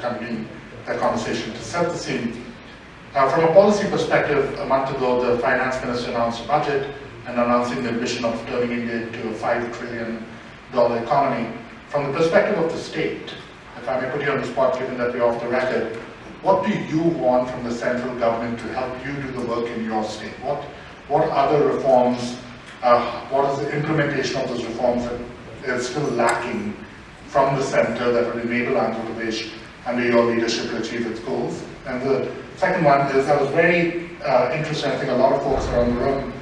continue that conversation. To set the scene, from a policy perspective, a month ago, the finance minister announced a budget and announcing the ambition of turning India into a $5 trillion economy. From the perspective of the state, if I may put you on the spot, given that we're off the record, what do you want from the central government to help you do the work in your state? What other reforms, what is the implementation of those reforms that is still lacking from the center that will enable Andhra Pradesh under your leadership to achieve its goals? And the second one is, I was very interested, I think a lot of folks around the room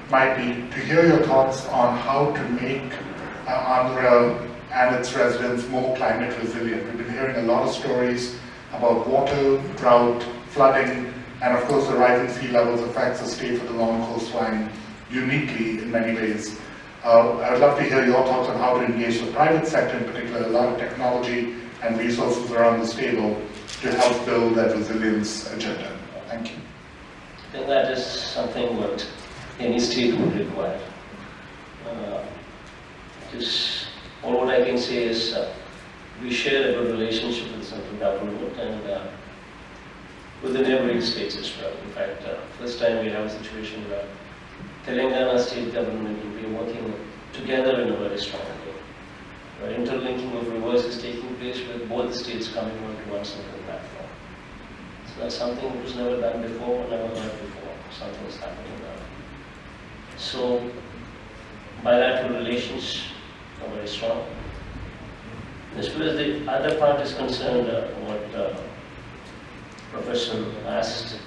might be, to hear your thoughts on how to make Andhra and its residents more climate resilient. We've been hearing a lot of stories about water, drought, flooding, and of course the rising sea levels affects the state with a long coastline uniquely in many ways. I would love to hear your thoughts on how to engage the private sector, in particular a lot of technology and resources around this table to help build that resilience agenda. Thank you. I think that is something what any state would require. All what I can say is we share a good relationship with the central government and with the neighboring states as well. In fact, first time we have a situation where Telangana state government will be working together in a very strong way, where interlinking of rivers is taking place with both the states coming onto one central platform. So that's something that was never done before, never heard before. Something is happening now. So bilateral relations are very strong. As far as the other part is concerned, what Professor asked,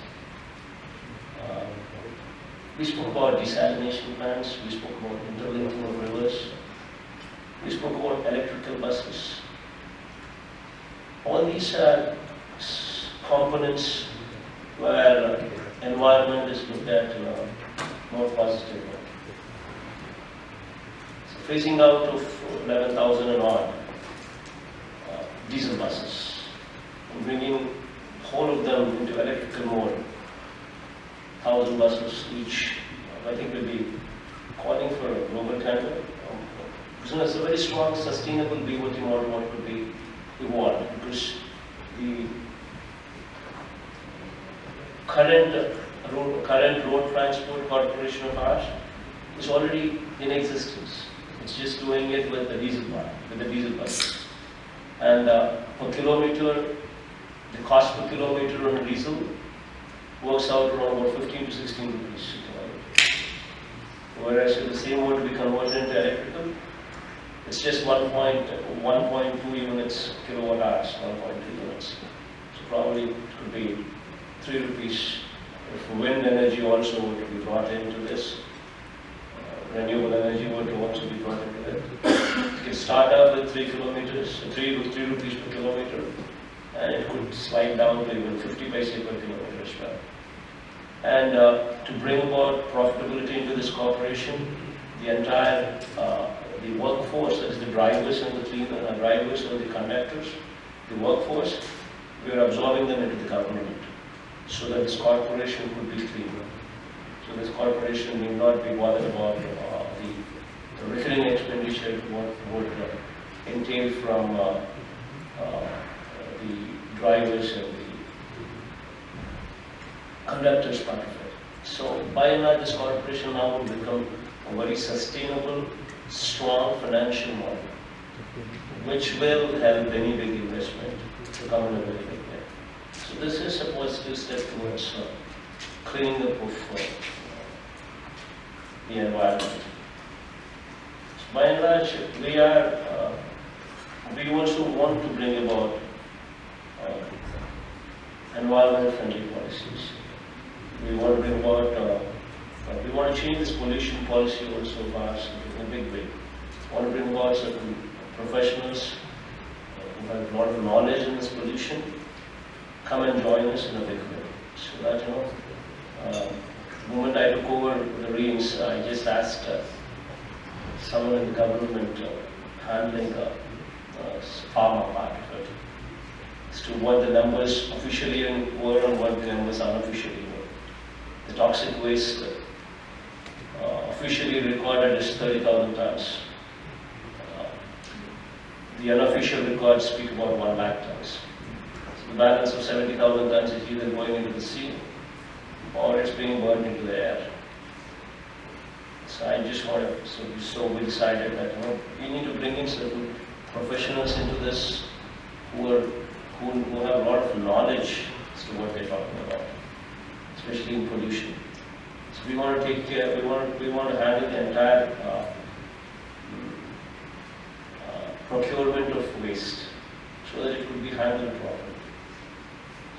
we spoke about desalination plants, we spoke about interlinking of rivers, we spoke about electrical buses. All these are components where environment is looked at in a more positive way. So phasing out of 11,000 and odd diesel buses and bringing whole of them into electrical mode, 1,000 buses each, I think will be calling for a global tender. So it's a very strong, sustainable BOT model what could be evolved, because the current road transport corporation of ours is already in existence. It's just doing it with the diesel buses. And per kilometer, the cost per kilometer on diesel works out around about 15 to 16 rupees. Whereas if the same were to be converted into electrical, it's just 1.2 units kilowatt hours, 1.2 units. So probably it could be 3 rupees. If wind energy also were to be brought into this, renewable energy were to also be brought into it. You can start out with 3 rupees per kilometer, and it could slide down to even 50 paise per kilometer as well. And to bring about profitability into this corporation, the entire the workforce, that is the drivers and the cleaner, drivers and the conductors, the workforce, we are absorbing them into the government so that this corporation could be cleaner. So this corporation need not be bothered about the recurring expenditure what would entail from the drivers and the conductors part of it. So by and large, this corporation now will become a very sustainable, strong financial model, which will help any big investment to come in a very big way. So this is a positive step towards cleaning up of the environment. So by and large, we also want to bring about environment-friendly policies. We want to bring about, we want to change this pollution policy also of ours in a big way. We want to bring about certain professionals who have a lot of knowledge in this pollution, come and join us in a big way. So that, the moment I took over the reins, I just asked someone in the government handling pharma part of it, as to what the numbers officially were and what the numbers unofficially were. The toxic waste officially recorded is 30,000 tons. The unofficial records speak about 1 lakh tons. The balance of 70,000 tons is either going into the sea or it's being burned into the air. So I just want to, so we decided that we need to bring in certain professionals into this who have a lot of knowledge as to what they're talking about, especially in pollution. So we want to take care, we want to handle the entire procurement of waste so that it could be handled properly.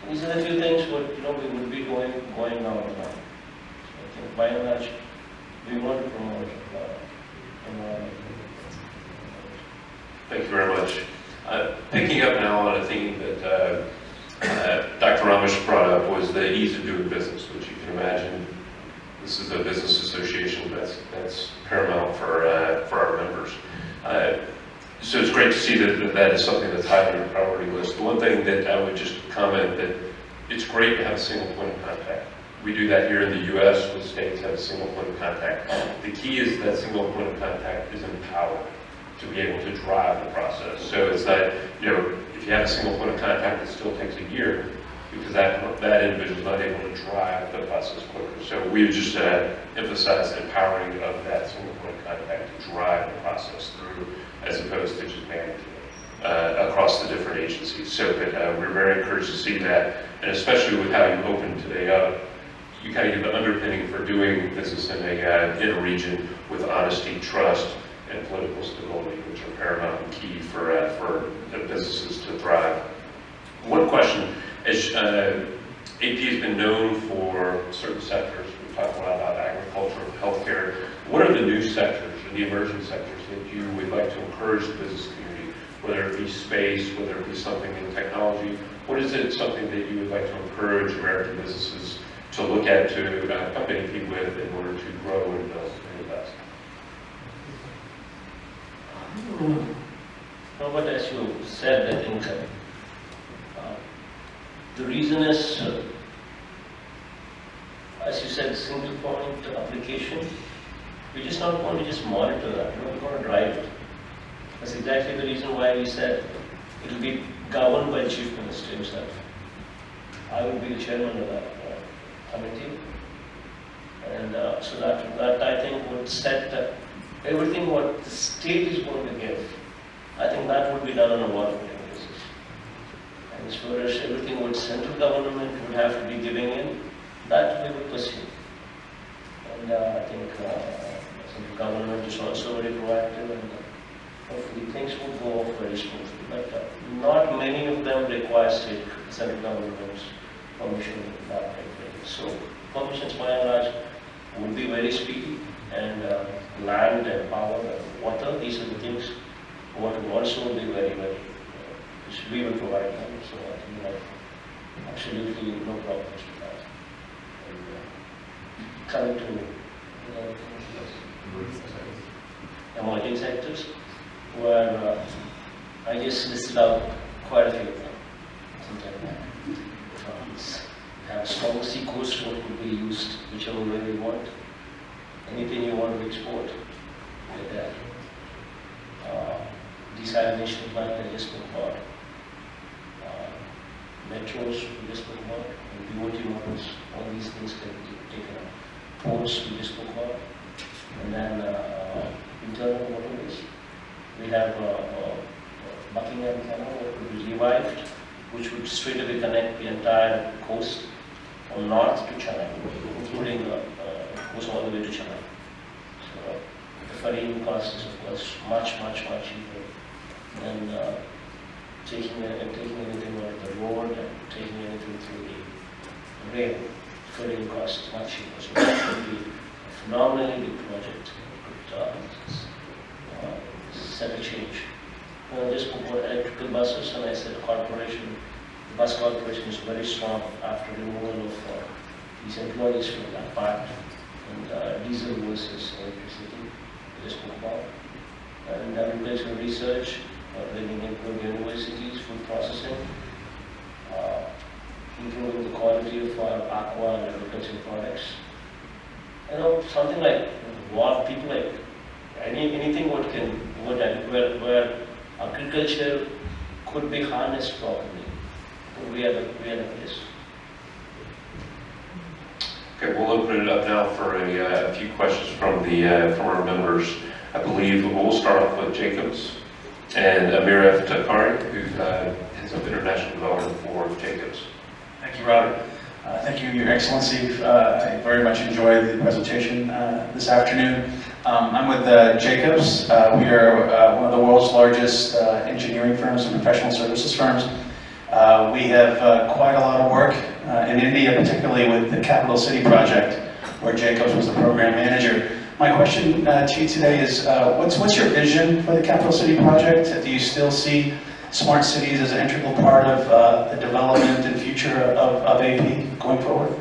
So these are the few things what we would be going down the line. So I think by and large we want to promote environment. Thank you very much. Picking up now on a theme that Dr. Ramesh brought up was the ease of doing business, which you can imagine. This is a business association that's paramount for our members. So it's great to see that is something that's high on your priority list. The one thing that I would just comment that it's great to have a single point of contact. We do that here in the U.S. with states have a single point of contact. The key is that single point of contact is empowered to be able to drive the process. So it's not, if you have a single point of contact, it still takes a year because that individual is not able to drive the process quicker. So we just emphasize empowering of that single point of contact to drive the process through, as opposed to just managing it across the different agencies. So we're very encouraged to see that, and especially with how you opened today up, you kind of give the underpinning for doing business in a region with honesty, trust, and political stability, which are paramount and key for businesses to thrive. One question, as AP has been known for certain sectors, we've talked a lot about agriculture, healthcare. What are the new sectors and the emerging sectors that you would like to encourage the business community, whether it be space, whether it be something in technology? What is it, something that you would like to encourage American businesses to look at, to compete with in order to grow and build and invest? No, but as you said, I think the reason is, as you said, single point application. We just not want to just monitor that, we want to drive it. That's exactly the reason why we said it will be governed by the Chief Minister himself. I will be the chairman of that committee. And so that I think would set everything what the state is going to give. I think that would be done on a voluntary basis. And as far as everything what central government would have to be giving in, that we would pursue. And I think central government is also very proactive, and hopefully things will go off very smoothly. But not many of them require central government's permission in that way. So permissions by and large would be very speedy, and land and power and water, these are the things what will also be very, very, which we will provide them. So I think we have absolutely no problems with that. And coming to emerging sectors, where I just listed out quite a few of them. Have a strong sea coast, what could be used, whichever way we want. Anything you want to export, we're there. Desalination plant, I just spoke about. Metros, we just spoke about. And BOT models, all these things can be taken up. Ports, we just spoke about. And then internal waterways. We have Buckingham Canal, what would be revived, which would straight away connect the entire coast from north to Chennai, including goes all the way to Chennai. So the ferrying cost is of course much cheaper than taking anything on the road and taking anything through the rail. Ferrying cost is much cheaper. So that would be a phenomenally big project. It could set a change. I just spoke about electrical buses, and I said corporation. The bus corporation is very strong after removal of these employees from that part, and diesel versus electricity, I just spoke about. And agricultural research, bringing in good universities, food processing, improving the quality of our aqua and agricultural products. Something like what people like, anything where agriculture could be harnessed properly, we are the place. Okay, we'll open it up now for a few questions from our members. I believe we'll start off with Jacobs and Amir F. Takari, who heads up international development for Jacobs. Thank you, Robert. Thank you, Your Excellency. I very much enjoyed the presentation this afternoon. I'm with Jacobs. We are one of the world's largest engineering firms and professional services firms. We have quite a lot of work in India, particularly with the Capital City project, where Jacobs was the program manager. My question to you today is, what's your vision for the Capital City project? Do you still see smart cities as an integral part of the development and future of AP going forward?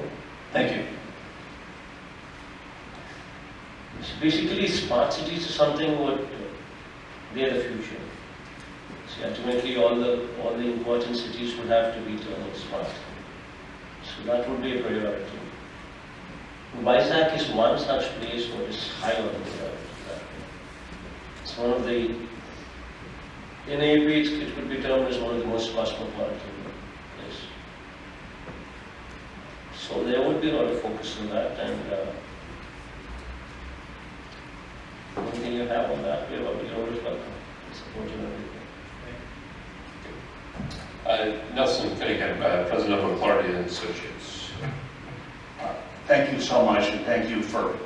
Thank you. So basically, smart cities is something what they are the future. See, ultimately, all the important cities would have to be turned smart. So that would be a priority. Vizag is one such place what is high on the priority. It's one of the, in AP, it could be termed as one of the most cosmopolitan places. So there would be a lot of focus on that, and anything you have on that, you're always welcome. Support you everything. Nelson Cunningham, President of McClarty and Associates. Thank you so much, and thank you for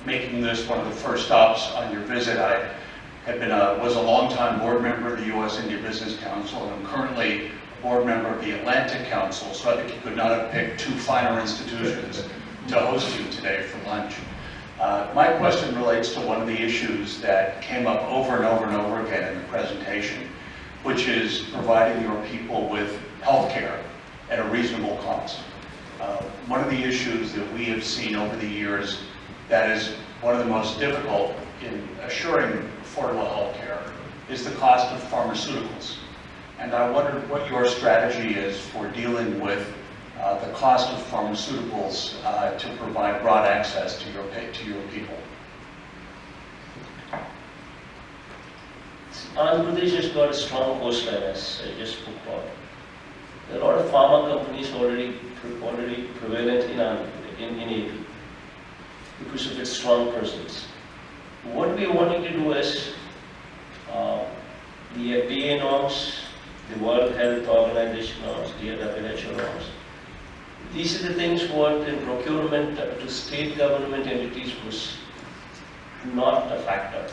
making this one of the first stops on your visit. I was a longtime board member of the U.S. India Business Council, and I'm currently a board member of the Atlantic Council, so I think you could not have picked two finer institutions to host you today for lunch. My question relates to one of the issues that came up over and over and over again in the presentation, which is providing your people with health care at a reasonable cost. One of the issues that we have seen over the years that is one of the most difficult in assuring affordable health care is the cost of pharmaceuticals. And I wondered what your strategy is for dealing with the cost of pharmaceuticals to provide broad access to your people. Andhra Pradesh has got a strong coastline, as I just spoke about. There are a lot of pharma companies already prevalent in AP because of its strong presence. What we are wanting to do is the FDA norms, the World Health Organization norms, the WHO norms. These are the things what in procurement to state government entities was not a factor.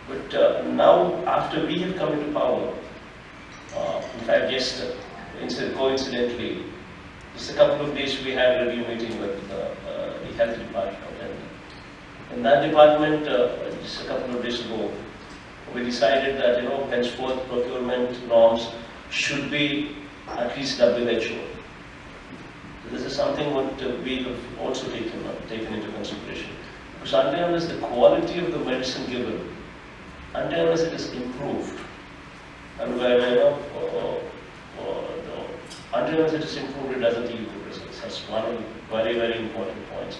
But now, after we have come into power, in fact, just coincidentally, just a couple of days we had a review meeting with the health department, and in that department, just a couple of days ago, we decided that henceforth procurement norms should be at least WHO. This is something what we have also taken into consideration, because unless the quality of the medicine given, unless it is improved, and where unless it is improved, it doesn't yield good results. That's one of the very, very important points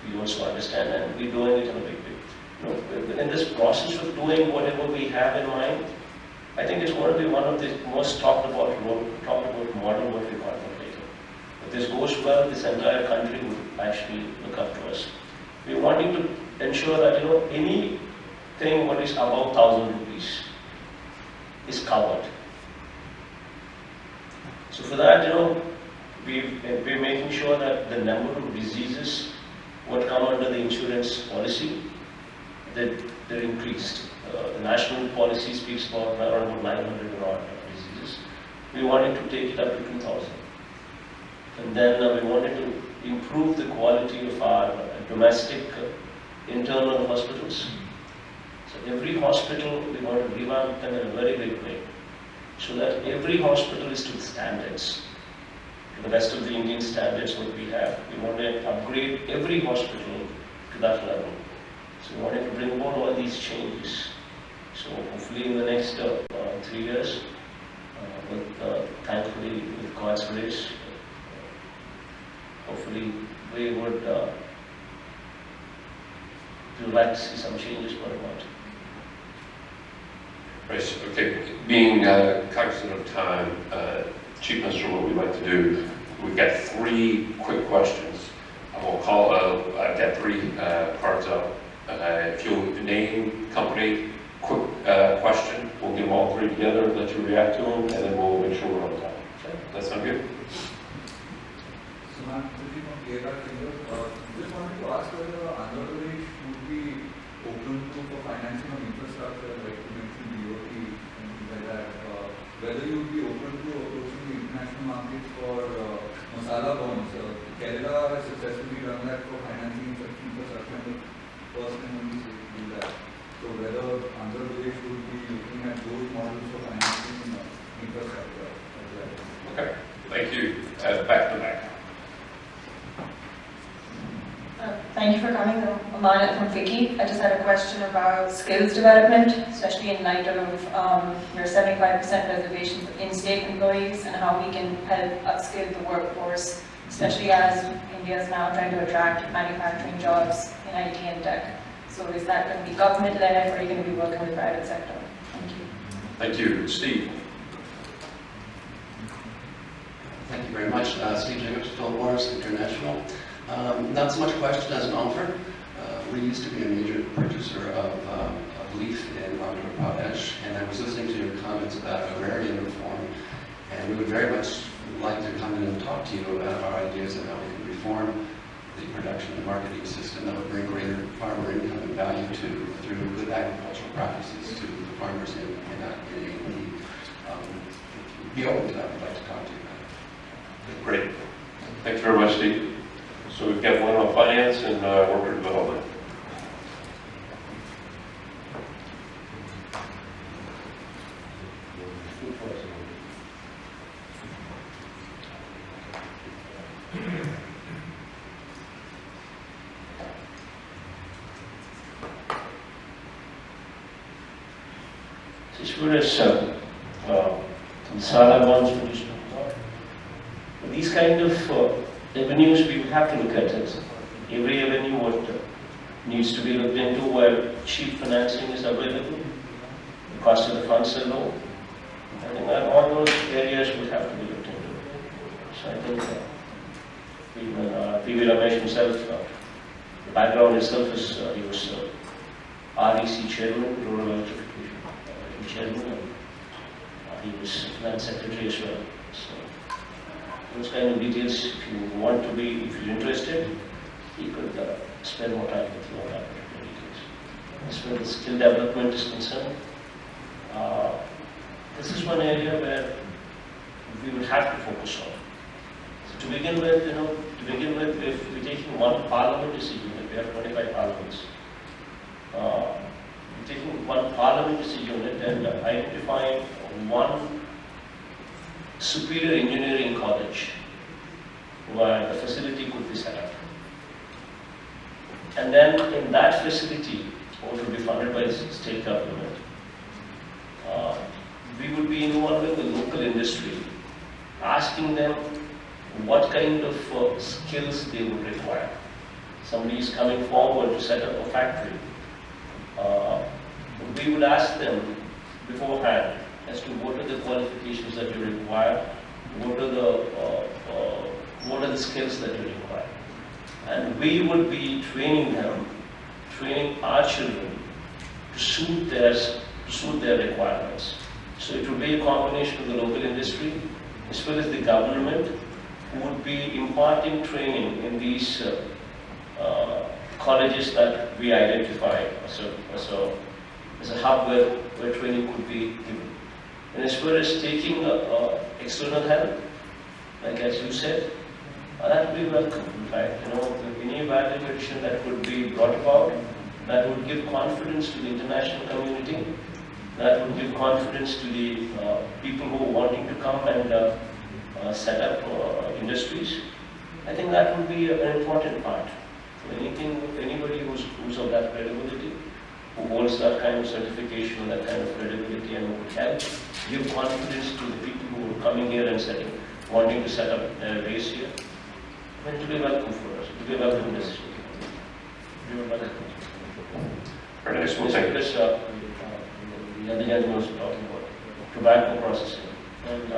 we also understand, and we're doing it in a big way. In this process of doing whatever we have in mind, I think it's going to be one of the most talked about model what we contemplating. If this goes well, this entire country would actually look up to us. We're wanting to ensure that anything what is above 1,000 rupees is covered. So for that, we're making sure that the number of diseases what come under the insurance policy, that they're increased. The national policy speaks about around 900 odd diseases. We wanted to take it up to 2,000. And then we wanted to improve the quality of our domestic internal hospitals. So every hospital, we want to revamp them in a very big way, so that every hospital is to the standards, to the best of the Indian standards what we have. We want to upgrade every hospital to that level. So we wanted to bring about all these changes. So hopefully in the next 3 years, thankfully with God's grace, hopefully we would like to see some changes going on. Right, okay. Being cognizant of time, Chief Minister, what we'd like to do, we've got 3 quick questions. I've got 3 cards up. If you'll name, company, quick question, we'll give them all 3 together, let you react to them, and then we'll make sure we're on time. Okay? That sound good? So, ma'am, just wanted to ask whether Andhra Pradesh would be open for financing of infrastructure, like you mentioned BOT and things like that. Whether you would be open to approaching the international markets for masala bonds. Kerala has successfully done that for financing such infrastructure, and the first and only state to do that. So whether Andhra Pradesh would be looking at those models for financing infrastructure as well. Okay, thank you. Back to back. Thank you for coming. I'm Amana from Vicky. I just had a question about skills development, especially in light of your 75% reservations in state employees and how we can help upskill the workforce, especially as India is now trying to attract manufacturing jobs in IT and tech. So is that going to be government-led, or are you going to be working with the private sector? Thank you. Thank you. Steve. Thank you very much. Steve Jacobs, Philip Morris International. Not so much a question as an offer. We used to be a major purchaser of leaf in Andhra Pradesh, and I was listening to your comments about agrarian reform, and we would very much like to come in and talk to you about our ideas of how we can reform the production and marketing system that would bring greater farmer income and value through good agricultural practices to the farmers in need. Be open to that. We'd like to talk to you about it. Great. Thanks very much, Steve. So we've got one on finance and worker development. As far as masala bonds, these kind of avenues we will have to look at it. Every avenue what needs to be looked into where cheap financing is available, the cost of the funds are low. I think that all those areas will have to be looked into. So I think even P.V. Ramesh himself, the background itself is he was REC chairman, Rural Electrification chairman, and he was finance secretary as well. So those kind of details, if you want to be, if you're interested, you could spend more time with you on that particular details. As far as skill development is concerned, this is one area where we would have to focus on. So to begin with, if we're taking one parliament decision, if we have 25 parliaments, we're taking one parliament decision and identifying one superior engineering college where the facility could be set up. And then in that facility, which will be funded by the state government, we would be involving the local industry, asking them what kind of skills they would require. Somebody is coming forward to set up a factory. We would ask them beforehand as to what are the qualifications that you require, what are the skills that you require. And we would be training them, training our children to suit their requirements. So it would be a combination of the local industry as well as the government who would be imparting training in these colleges that we identify as a hub where training could be given. And as far as taking external help, like as you said, that would be welcome. In fact, any value addition that could be brought about, that would give confidence to the international community, that would give confidence to the people who are wanting to come and set up industries. I think that would be an important part. Anybody who's of that credibility, who holds that kind of certification and that kind of credibility and would help give confidence to the people who are coming here and wanting to set up their base here. I mean, it will be welcome for us. It will be a welcome decision. Very nice. We'll take this. The other gentleman was talking about tobacco processing. And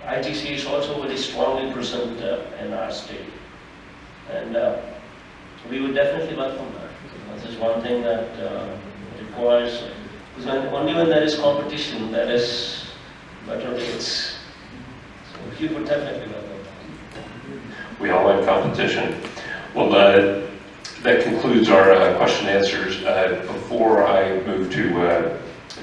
ITC is also very strongly present in our state. And we would definitely welcome that. This is one thing that requires, because only when there is competition, there is better rates. So you would definitely welcome that. We all like competition. Well, that concludes our question and answers. Before I move to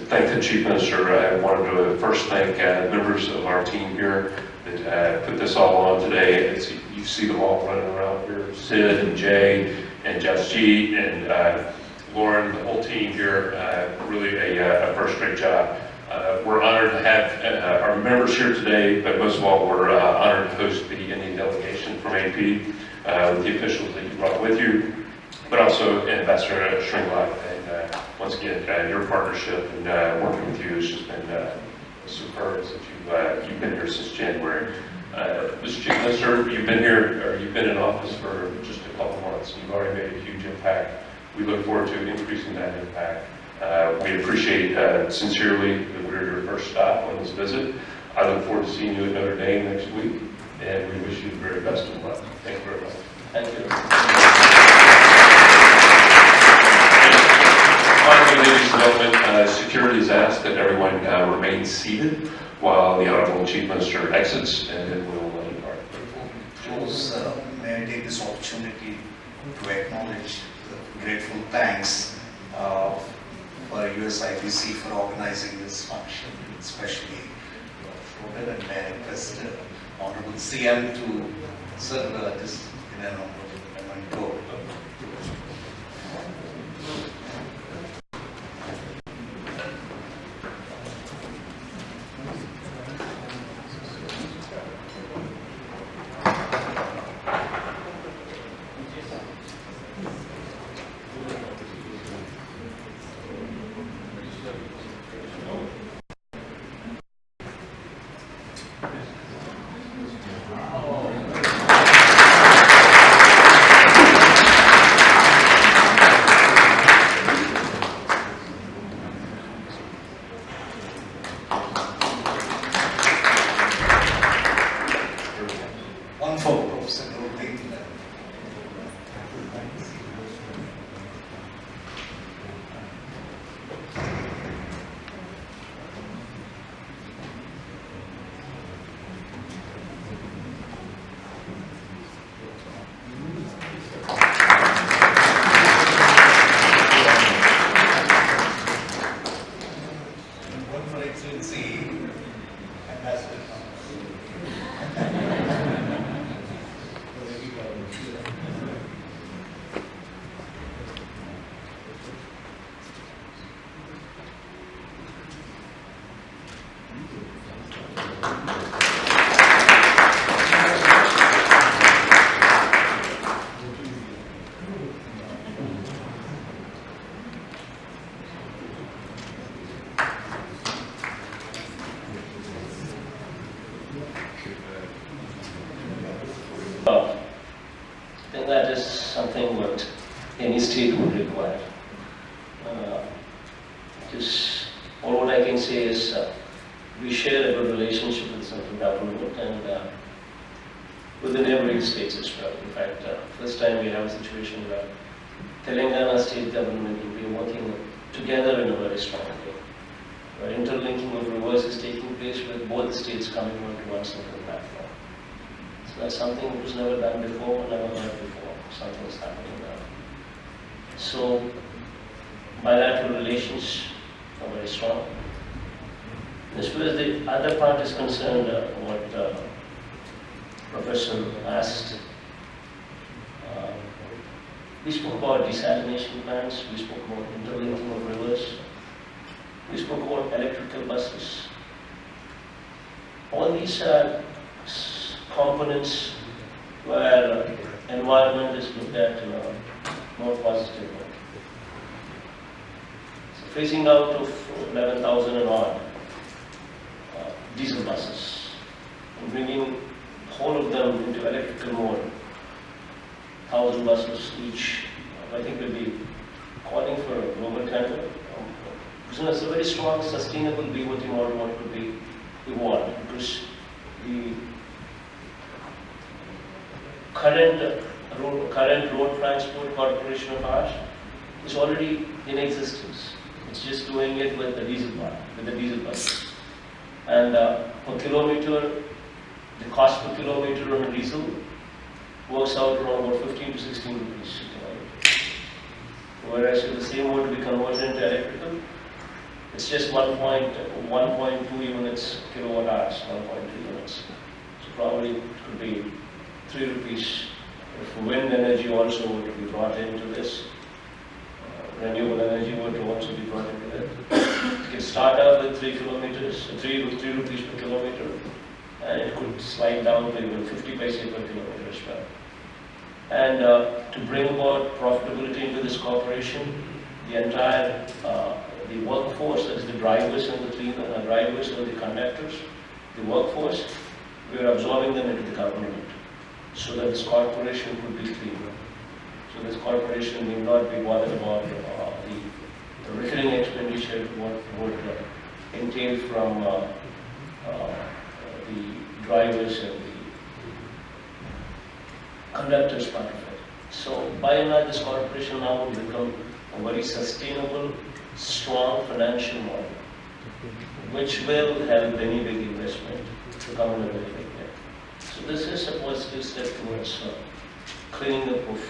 thank the Chief Minister, I wanted to first thank members of our team here that put this all on today. You see them all running around here, Sid and Jay and Jeff G and Lauren, the whole team here, really a first-rate job. We're honored to have our members here today, but most of all, we're honored to host the Indian delegation from AP with the officials that you brought with you, but also Ambassador Shringlai. And once again, your partnership and working with you has just been superb since you've been here since January. Mr. Chief Minister, you've been in office for just a couple months. You've already made a huge impact. We look forward to increasing that impact. We appreciate sincerely that we're your first stop on this visit. I look forward to seeing you at Notre Dame next week, and we wish you the very best of luck. Thank you very much. Thank you. Finally, ladies and gentlemen, security has asked that everyone remain seated while the Honorable Chief Minister exits, and then we'll depart. Jules, may I take this opportunity to acknowledge the grateful thanks for USIBC for organizing this function, especially Shobhan, and may I request Honorable CM to serve this in an honorable. I think that is something what any state would require. Just all what I can say is we share a good relationship with central government and with the neighboring states as well. In fact, first time we have a situation where Telangana state government will be working together in a very strong way, where interlinking of rivers is taking place with both the states coming onto one single platform. So that's something that was never done before, never heard before. Something is happening now. So bilateral relations are very strong. As far as the other part is concerned, what Professor asked, we spoke about desalination plants, we spoke about interlinking of rivers, we spoke about electrical buses. All these are components where environment is looked at in a more positive way. So phasing out of 11,000 and odd diesel buses and bringing whole of them into electrical mode, 1,000 buses each, I think will be calling for a global tender. It's a very strong, sustainable BOT model, what could be evolved, because the current road transport corporation of ours is already in existence. It's just doing it with the diesel bus. And per kilometer, the cost per kilometer on diesel works out around about 15 to 16 rupees. Whereas if the same were to be converted into electrical, it's just 1.2 units kilowatt hours, 1.2 units. So probably it could be 3 rupees. If wind energy also were to be brought into this, renewable energy were to also be brought into it, it can start out with 3 rupees per kilometer, and it could slide down to even 50 paise per kilometer as well. And to bring about profitability into this corporation, the entire the workforce, that is the drivers and the drivers and the conductors, the workforce, we are absorbing them into the government so that this corporation could be cleaner. So this corporation may not be bothered about the recurring expenditure what would entail from the drivers and the conductors part of it. So by and large, this corporation now will become a very sustainable, strong financial model, which will help any big investment to come in a very big way. So this is a positive step towards cleaning up of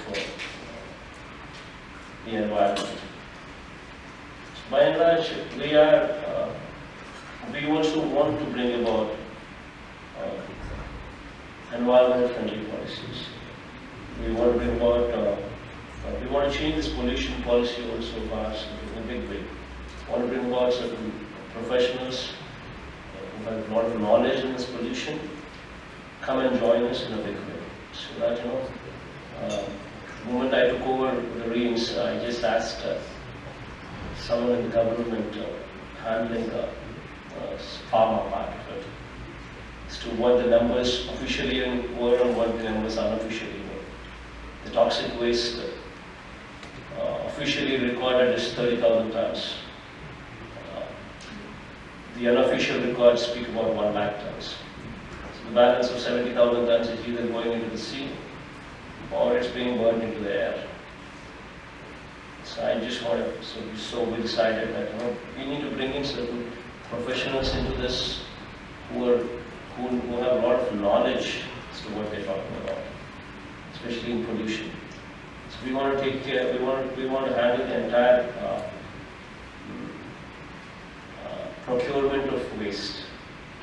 the environment. So by and large, we also want to bring about environment-friendly policies. We want to bring about, we want to change this pollution policy also of ours in a big way. We want to bring about certain professionals who have a lot of knowledge in this pollution, come and join us in a big way. So that, the moment I took over the reins, I just asked someone in the government handling the pharma part of it, as to what the numbers officially were and what the numbers unofficially were. The toxic waste officially recorded is 30,000 tons. The unofficial records speak about 1 lakh tons. So the balance of 70,000 tons is either going into the sea or it's being burned into the air. So I just wanted, so we decided that we need to bring in certain professionals into this who have a lot of knowledge as to what they're talking about, especially in pollution. So we want to take care, we want to handle the entire procurement of waste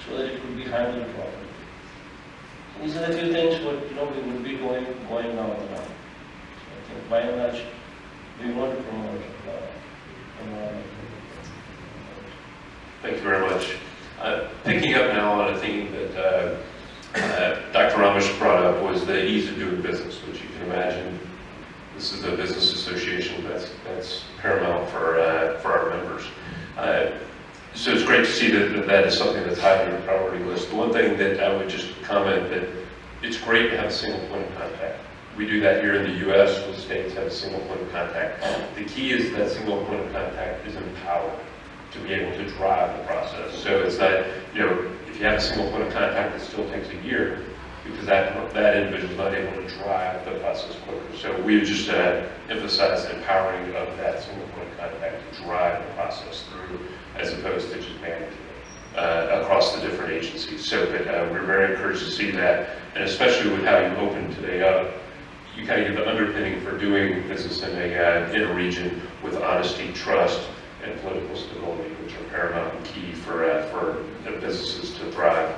so that it could be handled properly. These are the few things what we would be going now and now. So I think by and large, we want to promote environment. Thank you very much. Picking up now on a theme that Dr. Ramesh brought up was the ease of doing business, which you can imagine. This is a business association that's paramount for our members. So it's great to see that is something that's high on your priority list. The one thing that I would just comment that it's great to have a single point of contact. We do that here in the U.S. with states have a single point of contact. The key is that single point of contact is empowered to be able to drive the process. So it's not, if you have a single point of contact, it still takes a year because that individual is not able to drive the process quicker. So we just emphasize empowering of that single point of contact to drive the process through as opposed to just managing it across the different agencies. So we're very encouraged to see that, and especially with how you opened today up, you kind of get the underpinning for doing business in a region with honesty, trust, and political stability, which are paramount and key for businesses to thrive.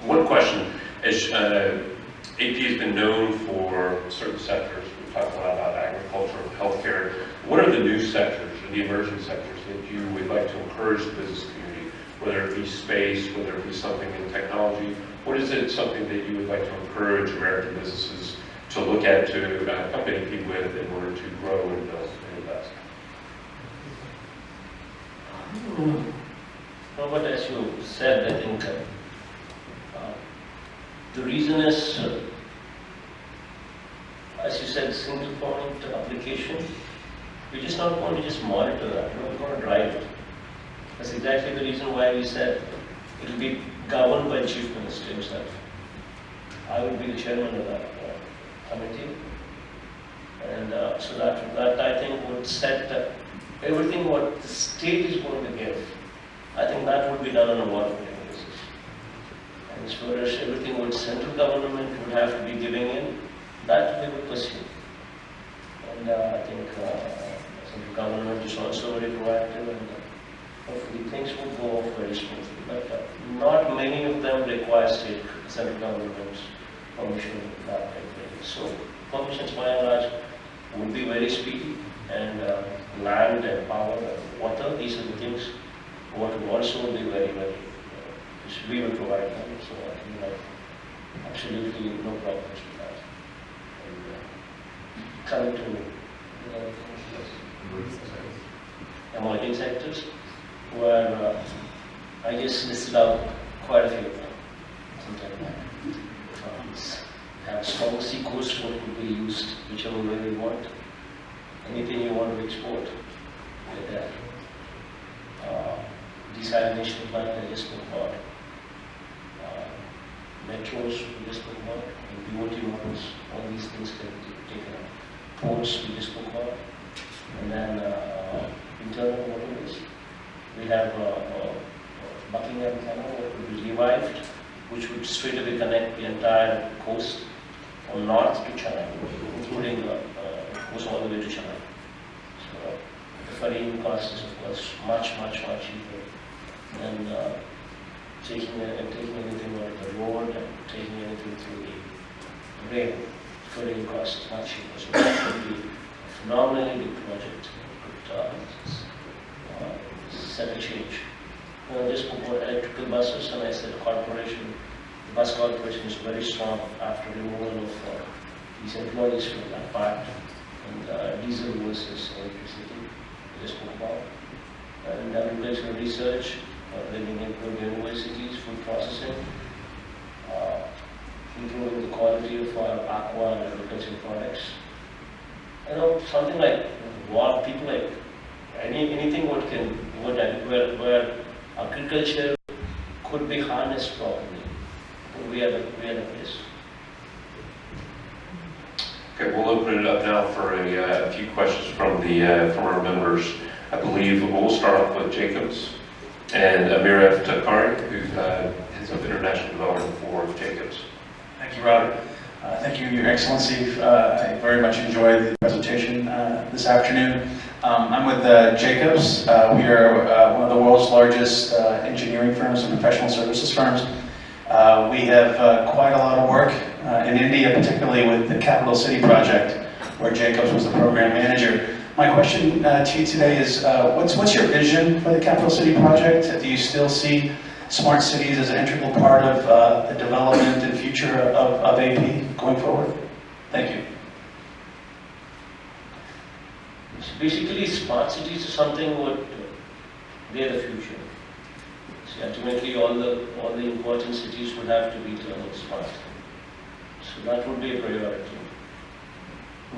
One question, as AP has been known for certain sectors, we've talked a lot about agriculture, healthcare. What are the new sectors, or the emerging sectors that you would like to encourage the business community, whether it be space, whether it be something in technology? What is it something that you would like to encourage American businesses to look at, to accompany with in order to grow and build and invest? Robert, as you said, I think the reason is, as you said, single point application. We just not want to just monitor that, we want to drive it. That's exactly the reason why we said it will be governed by the Chief Minister himself. I will be the chairman of that committee. And so that I think would set everything what the state is going to give. I think that would be done on a voluntary basis. And as far as everything what central government would have to be giving in, that we would pursue. And I think central government is also very proactive, and hopefully things will go off very smoothly. But not many of them require central government's permission that kind of thing. So permissions by and large would be very speedy, and land and power and water, these are the things what would also be very, very, we will provide them. So I think that absolutely no problems with that. And coming to emerging sectors, where I just listed out quite a few of them. Have strong sea coast, what could be used, whichever way we want. Anything you want to export, we're there. Desalination plant, I just spoke about. Metros, we just spoke about. BOT models, all these things can be taken up. Ports, we just spoke about. And then internal waterways. We have Buckingham Canal, that would be revived, which would straight away connect the entire coast from north to Chennai, including goes all the way to Chennai. So the ferrying cost is of course much cheaper than taking anything on the road and taking anything through the rail. Ferrying cost is much cheaper, so that would be a phenomenally big project. It could set a change. I just spoke about electrical buses, and I said corporation. The bus corporation is very strong after removal of these employees from that part, and diesel versus electricity, I just spoke about. And agricultural research, bringing in good universities, food processing, improving the quality of our aqua and agricultural products. Something like what people like, anything where agriculture could be harnessed properly. We are the place. Okay, we'll open it up now for a few questions from our members. I believe we'll start off with Jacobs and Amir Takari, who heads up international development for Jacobs. Thank you, Robert. Thank you, Your Excellency. I very much enjoyed the presentation this afternoon. I'm with Jacobs. We are one of the world's largest engineering firms and professional services firms. We have quite a lot of work in India, particularly with the Capital City project, where Jacobs was the program manager. My question to you today is, what's your vision for the Capital City project? Do you still see smart cities as an integral part of the development and future of AP going forward? Thank you. So basically, smart cities is something what they're the future. See, ultimately, all the important cities would have to be turned smart. So that would be a priority.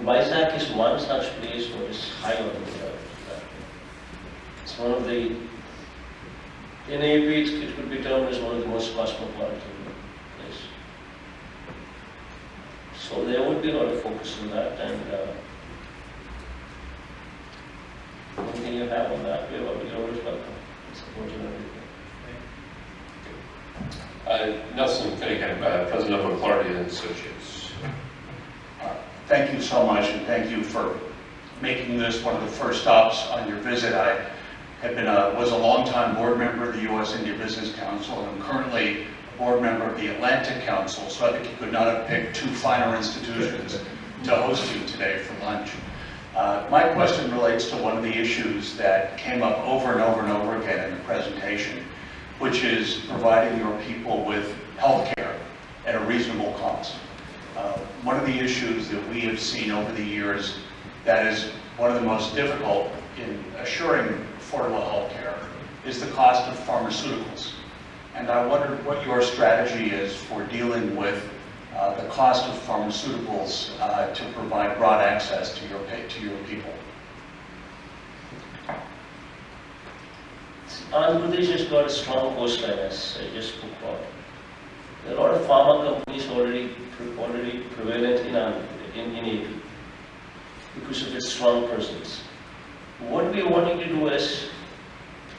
Vizag is one such place what is high on the priority. It's one of the, in AP it could be termed as one of the most cosmopolitan places. So there would be a lot of focus on that, and anything you have on that, you're always welcome. Support you and everything. Nelson Cunningham, President of McClarty and Associates. Thank you so much, and thank you for making this one of the first stops on your visit. I was a longtime board member of the U.S.-India Business Council, and I'm currently a board member of the Atlantic Council, so I think you could not have picked two finer institutions to host you today for lunch. My question relates to one of the issues that came up over and over and over again in the presentation, which is providing your people with health care at a reasonable cost. One of the issues that we have seen over the years that is one of the most difficult in assuring affordable health care is the cost of pharmaceuticals. And I wondered what your strategy is for dealing with the cost of pharmaceuticals to provide broad access to your people. Andhra Pradesh has got a strong coastline, as I just spoke about. There are a lot of pharma companies already prevalent in AP because of its strong presence. What we are wanting to do is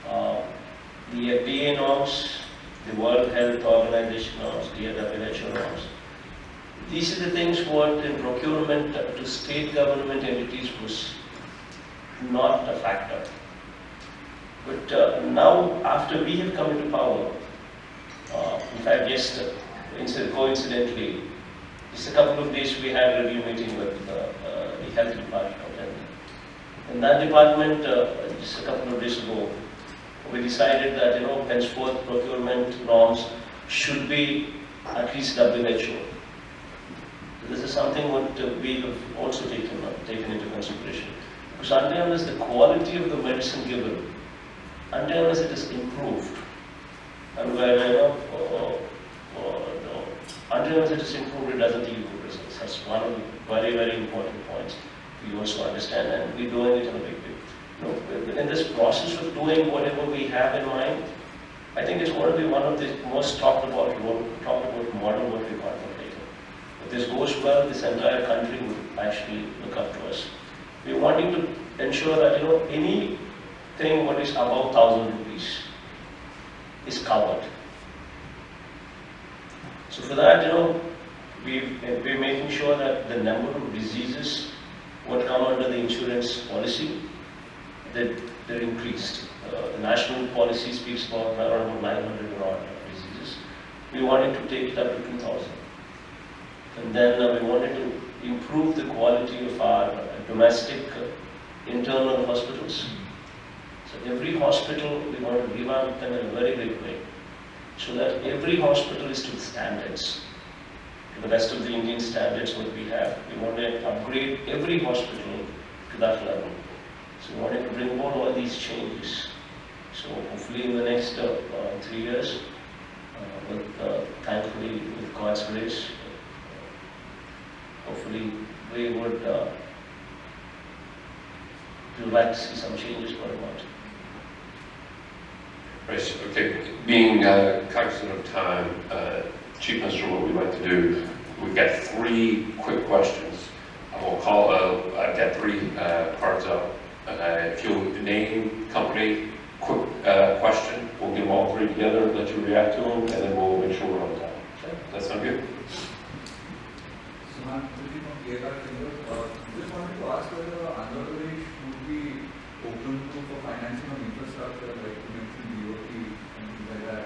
the FDA norms, the World Health Organization norms, the WHO norms. These are the things what in procurement to state government entities was not a factor. But now, after we have come into power, in fact, just coincidentally, just a couple of days we had a review meeting with the health department. And in that department, just a couple of days ago, we decided that, henceforth procurement norms should be at least WHO. This is something what we have also taken into consideration. Because until the quality of the medicine given, until it is improved, and where until it is improved, it doesn't yield good results. That's one of the very, very important points we also understand, and we're doing it in a big way. In this process of doing whatever we have in mind, I think it's going to be one of the most talked about model what we contemplate. If this goes well, this entire country will actually look up to us. We're wanting to ensure that anything what is above 1,000 rupees is covered. So for that, we're making sure that the number of diseases what come under the insurance policy, that they're increased. The national policy speaks about around 900 odd diseases. We wanted to take it up to 2,000. And then we wanted to improve the quality of our domestic internal hospitals. So every hospital, we want to revamp them in a very big way, so that every hospital is to the standards, to the rest of the Indian standards what we have. We want to upgrade every hospital to that level. So we wanted to bring about all these changes. So hopefully in the next 3 years, thankfully with God's grace, hopefully we would like to see some changes going on. Right, okay. Being cognizant of time, Chief Minister, what we'd like to do, we've got 3 quick questions. I've got 3 cards up. If you'll name, company, quick question, we'll give them all 3 together, let you react to them, and then we'll make sure we're on time. Okay? That sound good? So, just wanted to ask whether Andhra Pradesh would be open for financing of infrastructure, like you mentioned DOT and things like that.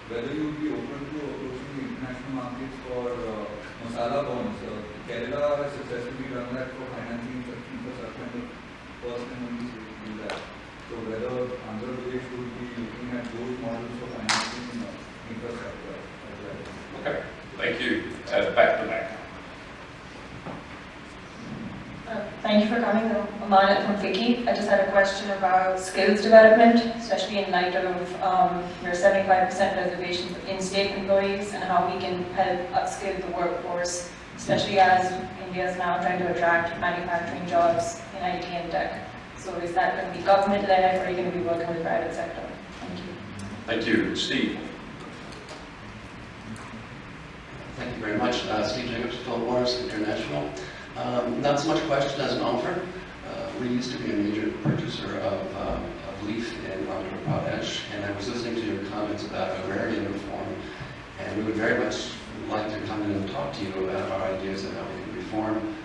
Whether you would be open to approaching the international markets for masala bonds. Kerala has successfully done that for financing such infrastructure, and the first and only state to do that. So whether Andhra Pradesh would be looking at those models for financing infrastructure as well. Okay, thank you. Back to back. Thank you for coming. Amana from Vicky. I just had a question about skills development, especially in light of your 75% reservations of in-state employees and how we can help upskill the workforce, especially as India is now trying to attract manufacturing jobs in IT and tech. So is that going to be government-led, or are you going to be working with the private sector? Thank you. Thank you. Steve. Thank you very much. Steve Jacobs, Philip Morris International. Not so much a question as an offer. We used to be a major purchaser of leaf in Andhra Pradesh, and I was listening to your comments about agrarian reform, and we would very much like to come in and talk to you about our ideas of how we can reform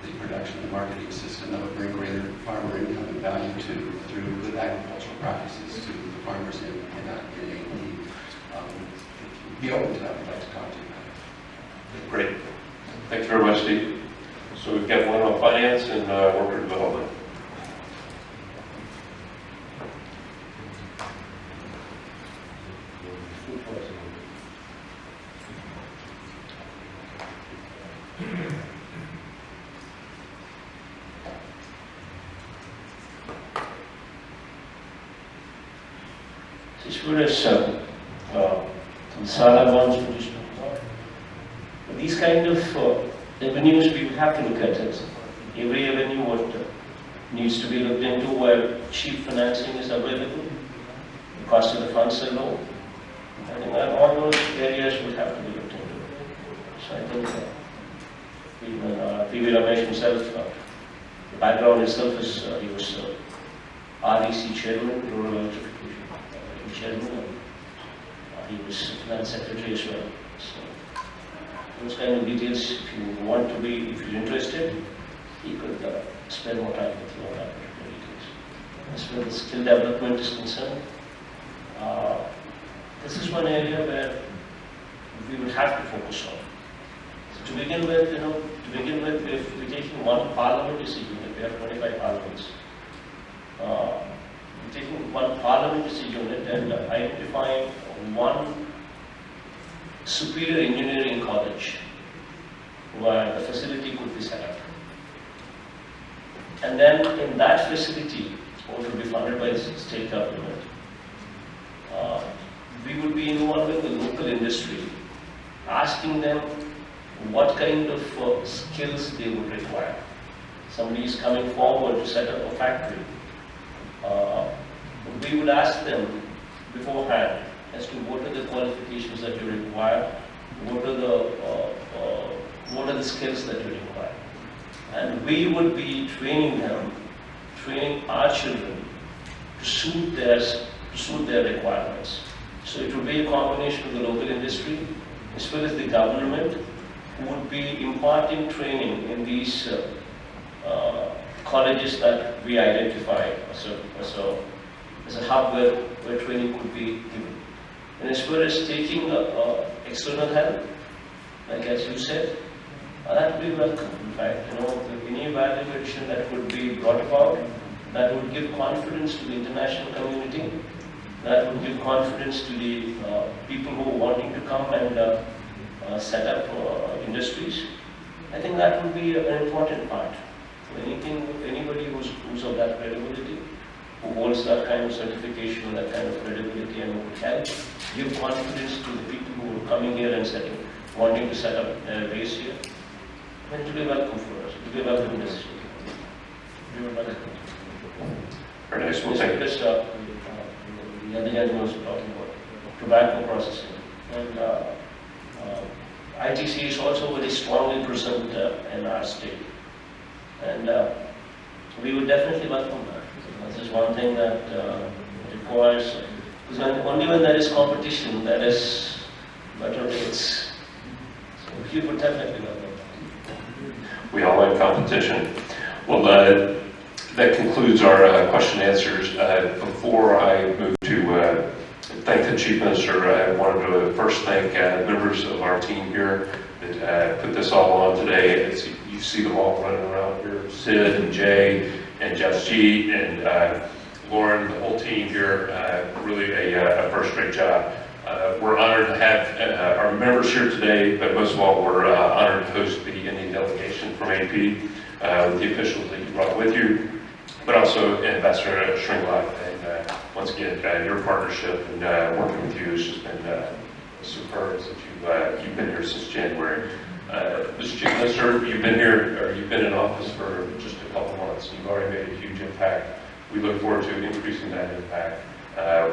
the production and marketing system that would bring greater farmer income and value through good agricultural practices to the farmers in AP. Be open to that. We'd like to talk to you about it. Great. Thank you very much, Steve. So we've got one on finance and worker development. As far as masala bonds produced, these kind of avenues we have to look at it. Every avenue what needs to be looked into where cheap financing is available. cost of the funds are low. I think that all those areas would have to be looked into. So I think even P.V. Ramesh himself, the background itself is he was REC chairman, Rural Electrification chairman, and he was finance secretary as well. So those kind of details, if you want to be, if you're interested, he could spend more time with you on that particular details. As far as skill development is concerned, this is one area where we would have to focus on. So to begin with, if we're taking one parliament decision, we have 25 parliaments. We're taking one parliament decision and identifying one superior engineering college where the facility could be set up. And then in that facility, which will be funded by the state government, we would be involving the local industry, asking them what kind of skills they would require. Somebody is coming forward to set up a factory. We would ask them beforehand as to what are the qualifications that you require, what are the skills that you require. And we would be training them, training our children to suit their requirements. So it would be a combination of the local industry as well as the government who would be imparting training in these colleges that we identify as a hub where training could be given. And as far as taking external help, like as you said, that would be welcome. In fact, any evaluation that would be brought about, that would give confidence to the international community, that would give confidence to the people who are wanting to come and set up industries. I think that would be an important part. So anybody who's of that credibility, who holds that kind of certification, that kind of credibility, and who would help give confidence to the people who are coming here and wanting to set up their base here, it will be welcome for us. It will be welcome decision. Very nice. Well, thank you. The other gentleman was talking about tobacco processing. And ITC is also very strongly present in our state. And we would definitely welcome that. This is one thing that requires, because only when there is competition, there is better rates. So we would definitely welcome that. We all like competition. Well, that concludes our question and answers. Before I move to thank the Chief Minister, I wanted to first thank members of our team here that put this all on today. You see them all running around here, Sid and Jay and Jeff G and Lauren, the whole team here, really a first-rate job. We're honored to have our members here today, but most of all, we're honored to host the Indian delegation from AP, with the officials that you brought with you, but also Ambassador Shringlot. And once again, your partnership and working with you has just been superb since you've been here since January. Mr. Chief Minister, you've been in office for just a couple months. You've already made a huge impact. We look forward to increasing that impact.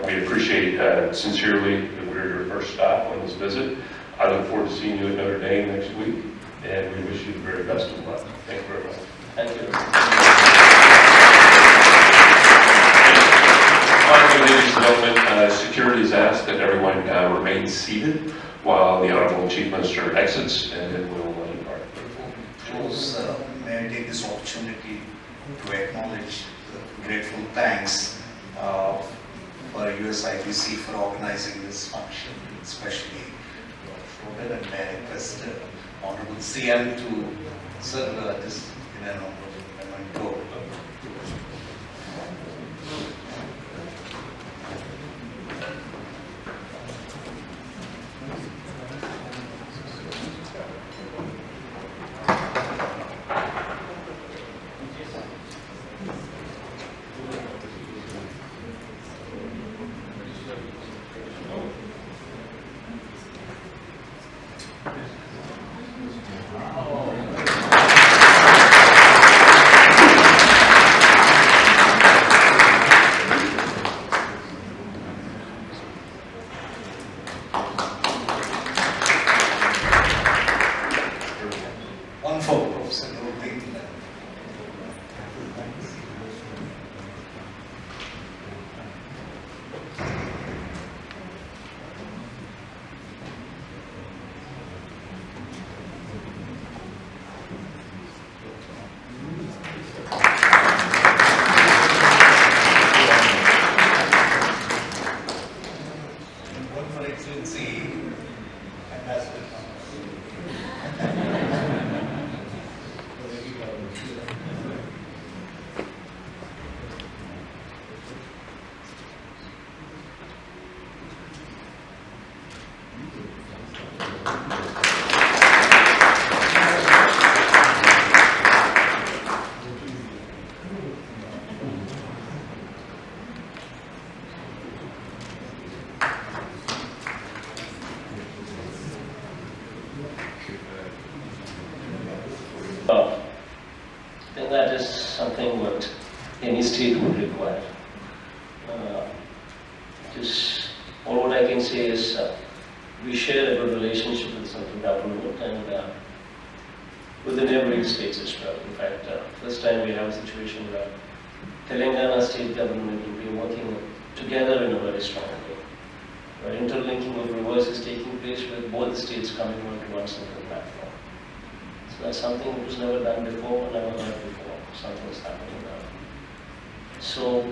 We appreciate sincerely that we're your first stop on this visit. I look forward to seeing you at Notre Dame next week, and we wish you the very best of luck. Thank you very much. Thank you. Finally, ladies and gentlemen, security has asked that everyone remain seated while the Honorable Chief Minister exits, and then we'll depart. May I take this opportunity to acknowledge the grateful thanks for USIBC for organizing this function, especially Robert, and may I request Honorable CM to serve this in an honorable moment. I think that is something what any state would require. Just all what I can say is we share a good relationship with central government and with the neighboring states as well. In fact, this time we have a situation where Telangana state government will be working together in a very strong way, where interlinking of rivers is taking place with both the states coming onto one central platform. So that's something that was never done before, never heard before. Something is happening now. So